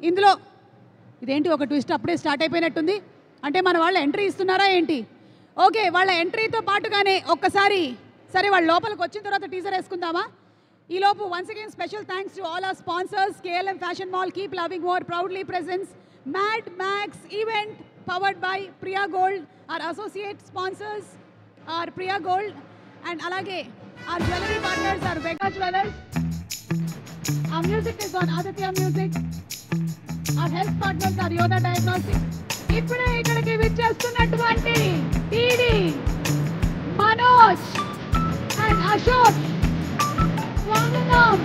ఇందులో ఇదేంటి ఒక ట్విస్ట్ అప్పుడే స్టార్ట్ అయిపోయినట్టుంది. అంటే మన వాళ్ళు ఎంట్రీ ఇస్తున్నారా ఏంటి? ఓకే, వాళ్ళ ఎంట్రీతో పాటుగానే ఒక్కసారి సరే వాళ్ళ లోపలికి వచ్చిన తర్వాత టీజర్ వేసుకుందామా? ఈలోపు once again special thanks to all our sponsors. KLM fashion mall, keep loving more proudly presents Mad Max event powered by Priya gold. Are associate sponsors are Priya gold and అలాగే our jewelry partners are Vega Jewelers. Our music is on Aditya Music. Our health partners are Yoda Diagnostics. ఇప్పుడే ఇక్కడికి విచ్చేస్తున్నటువంటి TD, Manoj and Ashok, స్వాగతం.